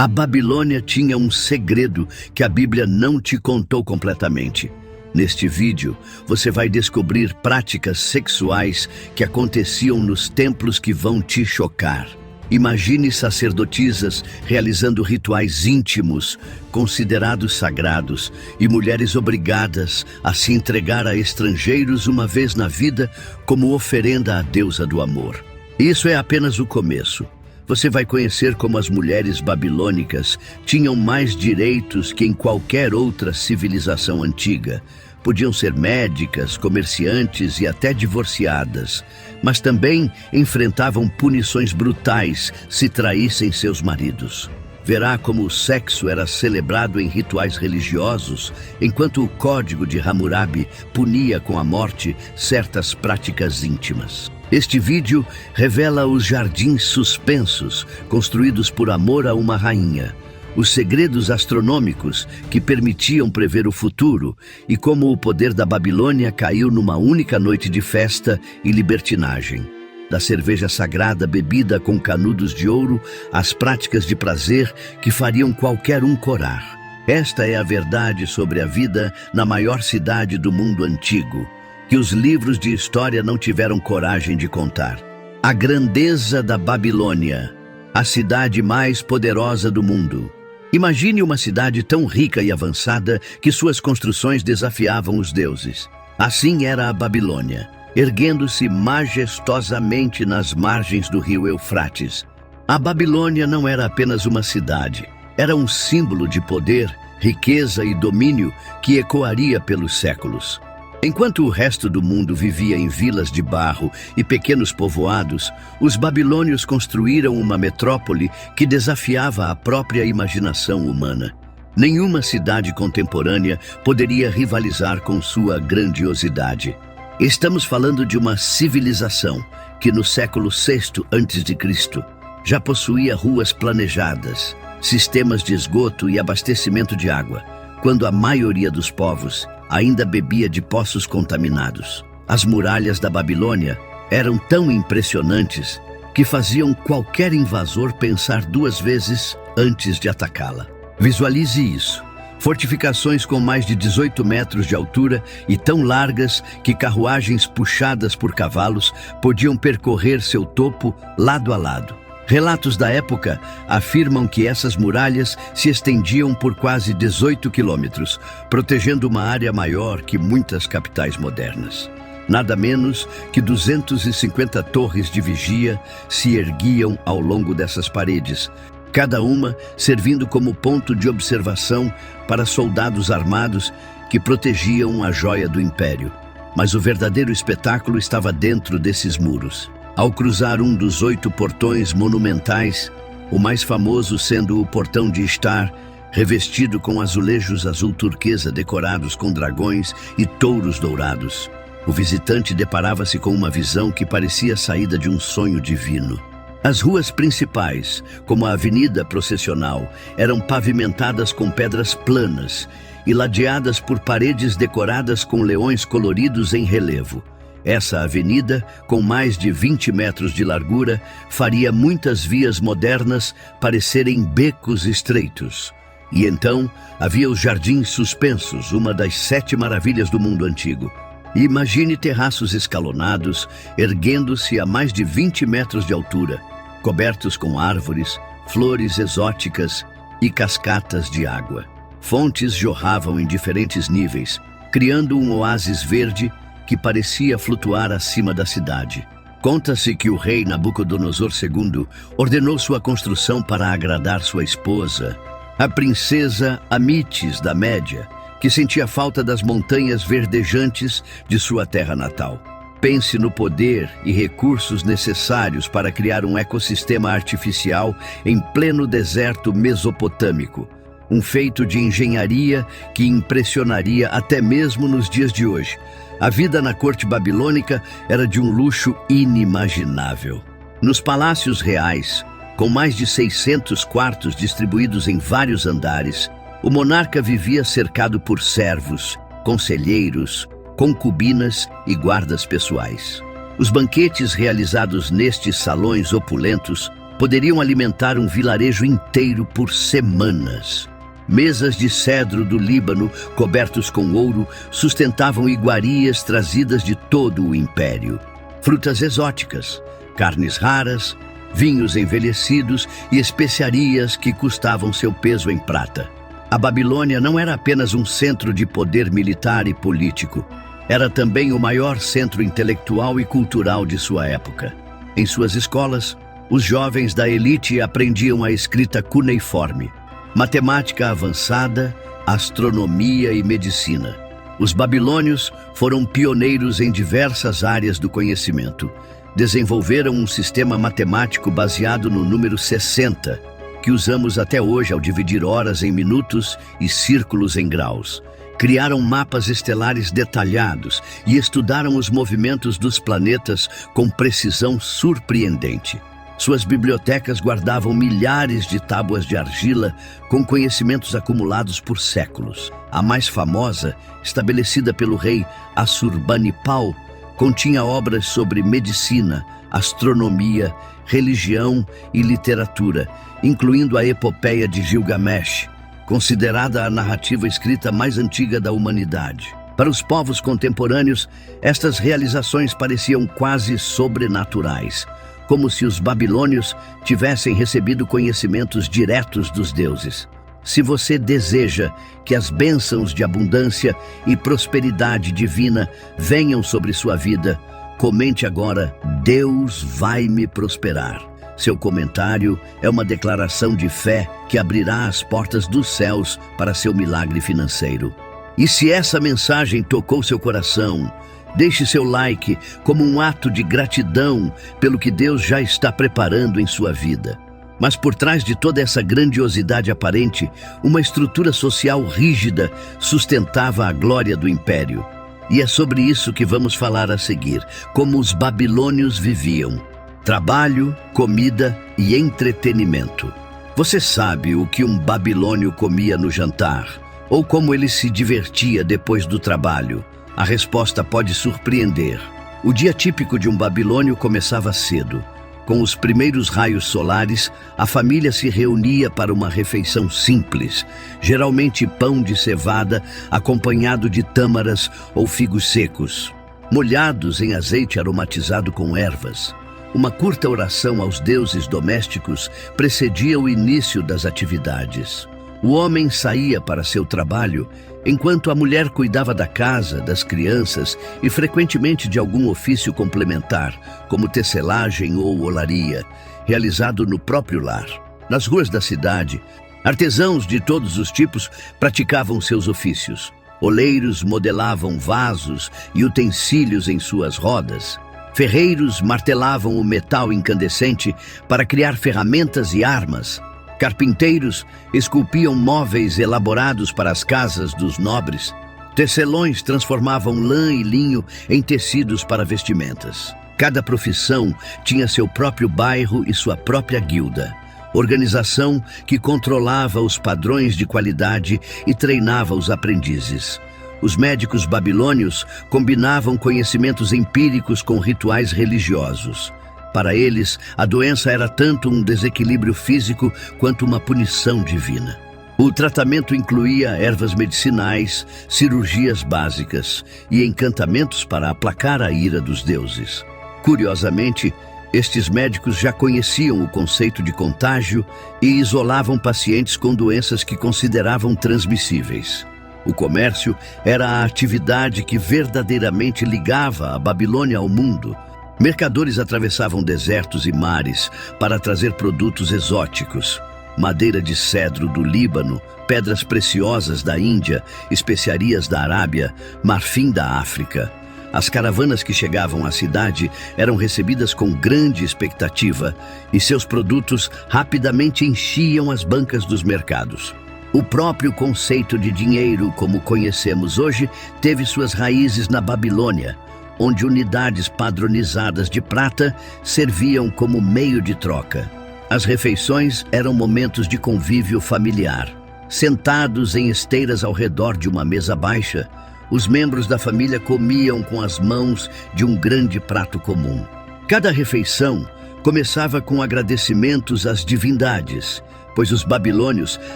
A Babilônia tinha um segredo que a Bíblia não te contou completamente. Neste vídeo, você vai descobrir práticas sexuais que aconteciam nos templos que vão te chocar. Imagine sacerdotisas realizando rituais íntimos, considerados sagrados, e mulheres obrigadas a se entregar a estrangeiros uma vez na vida como oferenda à deusa do amor. Isso é apenas o começo. Você vai conhecer como as mulheres babilônicas tinham mais direitos que em qualquer outra civilização antiga. Podiam ser médicas, comerciantes e até divorciadas, mas também enfrentavam punições brutais se traíssem seus maridos. Verá como o sexo era celebrado em rituais religiosos, enquanto o Código de Hammurabi punia com a morte certas práticas íntimas. Este vídeo revela os jardins suspensos construídos por amor a uma rainha, os segredos astronômicos que permitiam prever o futuro e como o poder da Babilônia caiu numa única noite de festa e libertinagem. Da cerveja sagrada bebida com canudos de ouro às práticas de prazer que fariam qualquer um corar. Esta é a verdade sobre a vida na maior cidade do mundo antigo, que os livros de história não tiveram coragem de contar. A grandeza da Babilônia, a cidade mais poderosa do mundo. Imagine uma cidade tão rica e avançada que suas construções desafiavam os deuses. Assim era a Babilônia, erguendo-se majestosamente nas margens do rio Eufrates. A Babilônia não era apenas uma cidade, era um símbolo de poder, riqueza e domínio que ecoaria pelos séculos. Enquanto o resto do mundo vivia em vilas de barro e pequenos povoados, os babilônios construíram uma metrópole que desafiava a própria imaginação humana. Nenhuma cidade contemporânea poderia rivalizar com sua grandiosidade. Estamos falando de uma civilização que no século VI a.C. já possuía ruas planejadas, sistemas de esgoto e abastecimento de água, quando a maioria dos povos ainda bebia de poços contaminados. As muralhas da Babilônia eram tão impressionantes que faziam qualquer invasor pensar duas vezes antes de atacá-la. Visualize isso. Fortificações com mais de 18 metros de altura e tão largas que carruagens puxadas por cavalos podiam percorrer seu topo lado a lado. Relatos da época afirmam que essas muralhas se estendiam por quase 18 quilômetros, protegendo uma área maior que muitas capitais modernas. Nada menos que 250 torres de vigia se erguiam ao longo dessas paredes, cada uma servindo como ponto de observação para soldados armados que protegiam a joia do império. Mas o verdadeiro espetáculo estava dentro desses muros. Ao cruzar um dos 8 portões monumentais, o mais famoso sendo o Portão de Ishtar, revestido com azulejos azul turquesa decorados com dragões e touros dourados, o visitante deparava-se com uma visão que parecia saída de um sonho divino. As ruas principais, como a Avenida Processional, eram pavimentadas com pedras planas e ladeadas por paredes decoradas com leões coloridos em relevo. Essa avenida, com mais de 20 metros de largura, faria muitas vias modernas parecerem becos estreitos. E então havia os jardins suspensos, uma das 7 maravilhas do mundo antigo. Imagine terraços escalonados, erguendo-se a mais de 20 metros de altura, cobertos com árvores, flores exóticas e cascatas de água. Fontes jorravam em diferentes níveis, criando um oásis verde que parecia flutuar acima da cidade. Conta-se que o rei Nabucodonosor II ordenou sua construção para agradar sua esposa, a princesa Amites da Média, que sentia falta das montanhas verdejantes de sua terra natal. Pense no poder e recursos necessários para criar um ecossistema artificial em pleno deserto mesopotâmico, um feito de engenharia que impressionaria até mesmo nos dias de hoje. A vida na corte babilônica era de um luxo inimaginável. Nos palácios reais, com mais de 600 quartos distribuídos em vários andares, o monarca vivia cercado por servos, conselheiros, concubinas e guardas pessoais. Os banquetes realizados nestes salões opulentos poderiam alimentar um vilarejo inteiro por semanas. Mesas de cedro do Líbano, cobertos com ouro, sustentavam iguarias trazidas de todo o império. Frutas exóticas, carnes raras, vinhos envelhecidos e especiarias que custavam seu peso em prata. A Babilônia não era apenas um centro de poder militar e político. Era também o maior centro intelectual e cultural de sua época. Em suas escolas, os jovens da elite aprendiam a escrita cuneiforme, matemática avançada, astronomia e medicina. Os babilônios foram pioneiros em diversas áreas do conhecimento. Desenvolveram um sistema matemático baseado no número 60, que usamos até hoje ao dividir horas em minutos e círculos em graus. Criaram mapas estelares detalhados e estudaram os movimentos dos planetas com precisão surpreendente. Suas bibliotecas guardavam milhares de tábuas de argila com conhecimentos acumulados por séculos. A mais famosa, estabelecida pelo rei Assurbanipal, continha obras sobre medicina, astronomia, religião e literatura, incluindo a Epopeia de Gilgamesh, considerada a narrativa escrita mais antiga da humanidade. Para os povos contemporâneos, estas realizações pareciam quase sobrenaturais, como se os babilônios tivessem recebido conhecimentos diretos dos deuses. Se você deseja que as bênçãos de abundância e prosperidade divina venham sobre sua vida, comente agora: Deus vai me prosperar. Seu comentário é uma declaração de fé que abrirá as portas dos céus para seu milagre financeiro. E se essa mensagem tocou seu coração, deixe seu like como um ato de gratidão pelo que Deus já está preparando em sua vida. Mas por trás de toda essa grandiosidade aparente, uma estrutura social rígida sustentava a glória do império. E é sobre isso que vamos falar a seguir: como os babilônios viviam. Trabalho, comida e entretenimento. Você sabe o que um babilônio comia no jantar? Ou como ele se divertia depois do trabalho? A resposta pode surpreender. O dia típico de um babilônio começava cedo. Com os primeiros raios solares, a família se reunia para uma refeição simples, geralmente pão de cevada acompanhado de tâmaras ou figos secos, molhados em azeite aromatizado com ervas. Uma curta oração aos deuses domésticos precedia o início das atividades. O homem saía para seu trabalho, enquanto a mulher cuidava da casa, das crianças e frequentemente de algum ofício complementar, como tecelagem ou olaria, realizado no próprio lar. Nas ruas da cidade, artesãos de todos os tipos praticavam seus ofícios. Oleiros modelavam vasos e utensílios em suas rodas. Ferreiros martelavam o metal incandescente para criar ferramentas e armas. Carpinteiros esculpiam móveis elaborados para as casas dos nobres. Tecelões transformavam lã e linho em tecidos para vestimentas. Cada profissão tinha seu próprio bairro e sua própria guilda, organização que controlava os padrões de qualidade e treinava os aprendizes. Os médicos babilônios combinavam conhecimentos empíricos com rituais religiosos. Para eles, a doença era tanto um desequilíbrio físico quanto uma punição divina. O tratamento incluía ervas medicinais, cirurgias básicas e encantamentos para aplacar a ira dos deuses. Curiosamente, estes médicos já conheciam o conceito de contágio e isolavam pacientes com doenças que consideravam transmissíveis. O comércio era a atividade que verdadeiramente ligava a Babilônia ao mundo. Mercadores atravessavam desertos e mares para trazer produtos exóticos. Madeira de cedro do Líbano, pedras preciosas da Índia, especiarias da Arábia, marfim da África. As caravanas que chegavam à cidade eram recebidas com grande expectativa e seus produtos rapidamente enchiam as bancas dos mercados. O próprio conceito de dinheiro, como conhecemos hoje, teve suas raízes na Babilônia, onde unidades padronizadas de prata serviam como meio de troca. As refeições eram momentos de convívio familiar. Sentados em esteiras ao redor de uma mesa baixa, os membros da família comiam com as mãos de um grande prato comum. Cada refeição começava com agradecimentos às divindades, pois os babilônios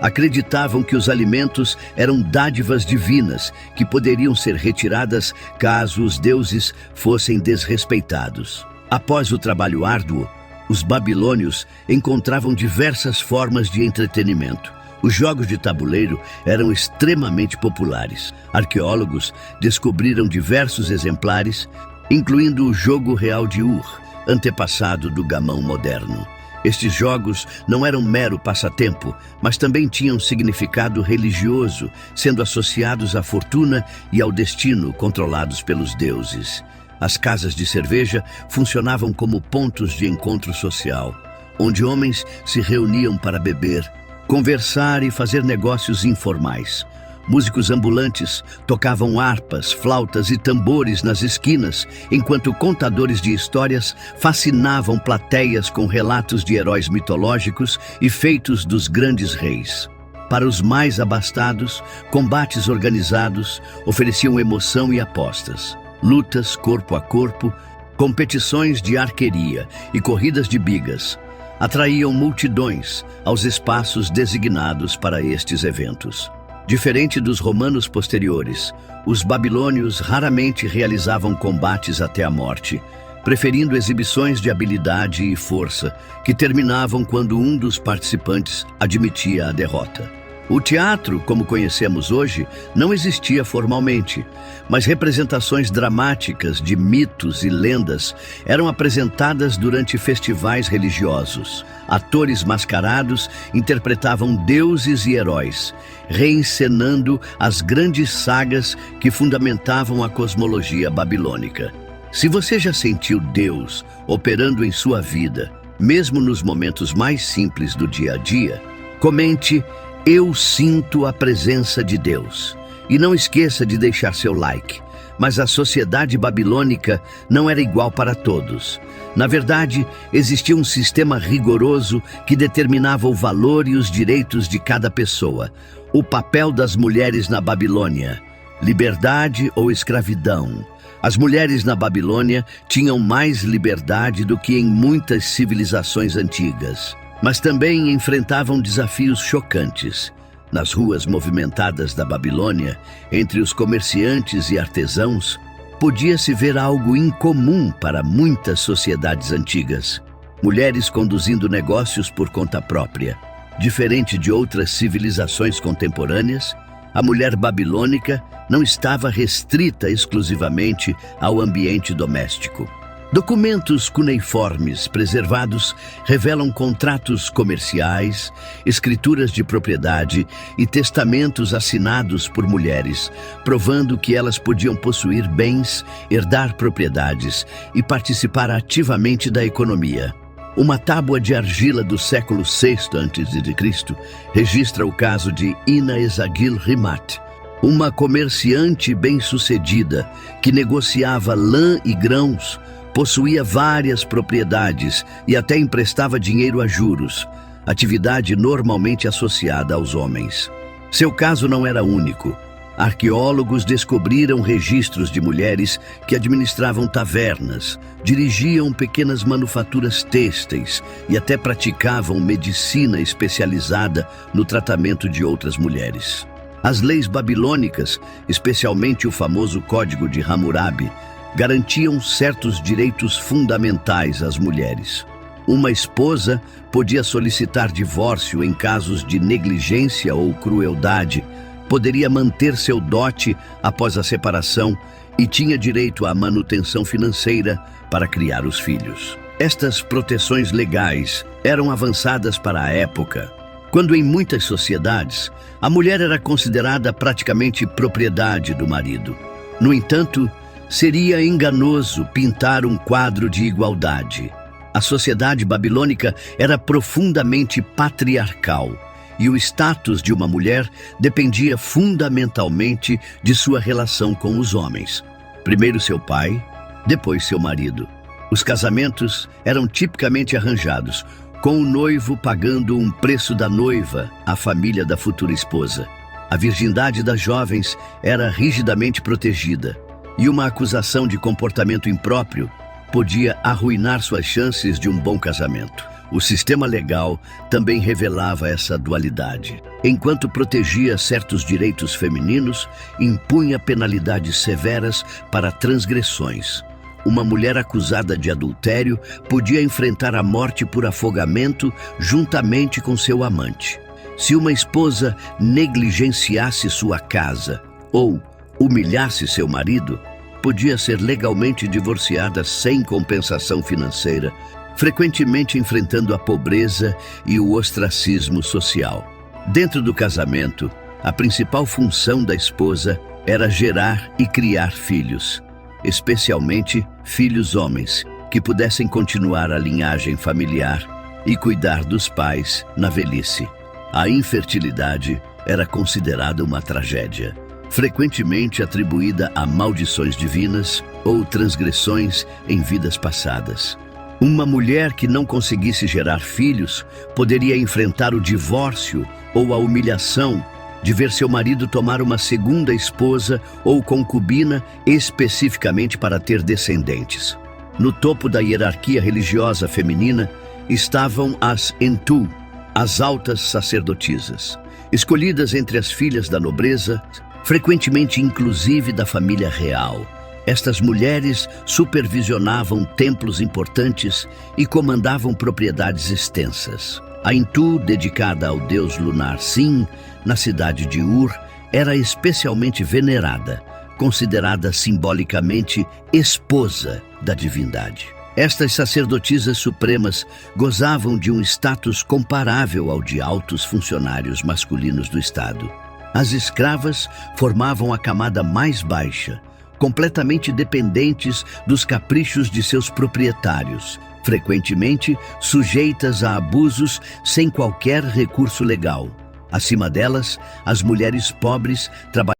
acreditavam que os alimentos eram dádivas divinas que poderiam ser retiradas caso os deuses fossem desrespeitados. Após o trabalho árduo, os babilônios encontravam diversas formas de entretenimento. Os jogos de tabuleiro eram extremamente populares. Arqueólogos descobriram diversos exemplares, incluindo o jogo real de Ur, antepassado do gamão moderno. Estes jogos não eram mero passatempo, mas também tinham significado religioso, sendo associados à fortuna e ao destino controlados pelos deuses. As casas de cerveja funcionavam como pontos de encontro social, onde homens se reuniam para beber, conversar e fazer negócios informais. Músicos ambulantes tocavam harpas, flautas e tambores nas esquinas, enquanto contadores de histórias fascinavam plateias com relatos de heróis mitológicos e feitos dos grandes reis. Para os mais abastados, combates organizados ofereciam emoção e apostas. Lutas corpo a corpo, competições de arqueria e corridas de bigas atraíam multidões aos espaços designados para estes eventos. Diferente dos romanos posteriores, os babilônios raramente realizavam combates até a morte, preferindo exibições de habilidade e força, que terminavam quando um dos participantes admitia a derrota. O teatro, como conhecemos hoje, não existia formalmente, mas representações dramáticas de mitos e lendas eram apresentadas durante festivais religiosos. Atores mascarados interpretavam deuses e heróis, reencenando as grandes sagas que fundamentavam a cosmologia babilônica. Se você já sentiu Deus operando em sua vida, mesmo nos momentos mais simples do dia a dia, comente: "Eu sinto a presença de Deus." E não esqueça de deixar seu like. Mas a sociedade babilônica não era igual para todos. Na verdade, existia um sistema rigoroso que determinava o valor e os direitos de cada pessoa. O papel das mulheres na Babilônia: liberdade ou escravidão. As mulheres na Babilônia tinham mais liberdade do que em muitas civilizações antigas, mas também enfrentavam desafios chocantes. Nas ruas movimentadas da Babilônia, entre os comerciantes e artesãos, podia-se ver algo incomum para muitas sociedades antigas: mulheres conduzindo negócios por conta própria. Diferente de outras civilizações contemporâneas, a mulher babilônica não estava restrita exclusivamente ao ambiente doméstico. Documentos cuneiformes preservados revelam contratos comerciais, escrituras de propriedade e testamentos assinados por mulheres, provando que elas podiam possuir bens, herdar propriedades e participar ativamente da economia. Uma tábua de argila do século VI a.C. registra o caso de Ina Esagil Rimat, uma comerciante bem-sucedida que negociava lã e grãos, possuía várias propriedades e até emprestava dinheiro a juros, atividade normalmente associada aos homens. Seu caso não era único. Arqueólogos descobriram registros de mulheres que administravam tavernas, dirigiam pequenas manufaturas têxteis e até praticavam medicina especializada no tratamento de outras mulheres. As leis babilônicas, especialmente o famoso Código de Hammurabi, garantiam certos direitos fundamentais às mulheres. Uma esposa podia solicitar divórcio em casos de negligência ou crueldade, poderia manter seu dote após a separação e tinha direito à manutenção financeira para criar os filhos. Estas proteções legais eram avançadas para a época, quando em muitas sociedades a mulher era considerada praticamente propriedade do marido. No entanto, seria enganoso pintar um quadro de igualdade. A sociedade babilônica era profundamente patriarcal e o status de uma mulher dependia fundamentalmente de sua relação com os homens. Primeiro seu pai, depois seu marido. Os casamentos eram tipicamente arranjados, com o noivo pagando um preço da noiva à família da futura esposa. A virgindade das jovens era rigidamente protegida, e uma acusação de comportamento impróprio podia arruinar suas chances de um bom casamento. O sistema legal também revelava essa dualidade. Enquanto protegia certos direitos femininos, impunha penalidades severas para transgressões. Uma mulher acusada de adultério podia enfrentar a morte por afogamento juntamente com seu amante. Se uma esposa negligenciasse sua casa ou humilhasse seu marido, podia ser legalmente divorciada sem compensação financeira, frequentemente enfrentando a pobreza e o ostracismo social. Dentro do casamento, a principal função da esposa era gerar e criar filhos, especialmente filhos homens, que pudessem continuar a linhagem familiar e cuidar dos pais na velhice. A infertilidade era considerada uma tragédia, frequentemente atribuída a maldições divinas ou transgressões em vidas passadas. Uma mulher que não conseguisse gerar filhos poderia enfrentar o divórcio ou a humilhação de ver seu marido tomar uma segunda esposa ou concubina especificamente para ter descendentes. No topo da hierarquia religiosa feminina estavam as Entu, as altas sacerdotisas, escolhidas entre as filhas da nobreza, frequentemente inclusive da família real. Estas mulheres supervisionavam templos importantes e comandavam propriedades extensas. A Entu, dedicada ao deus lunar Sin, na cidade de Ur, era especialmente venerada, considerada simbolicamente esposa da divindade. Estas sacerdotisas supremas gozavam de um status comparável ao de altos funcionários masculinos do Estado. As escravas formavam a camada mais baixa, completamente dependentes dos caprichos de seus proprietários, frequentemente sujeitas a abusos sem qualquer recurso legal. Acima delas, as mulheres pobres trabalhavam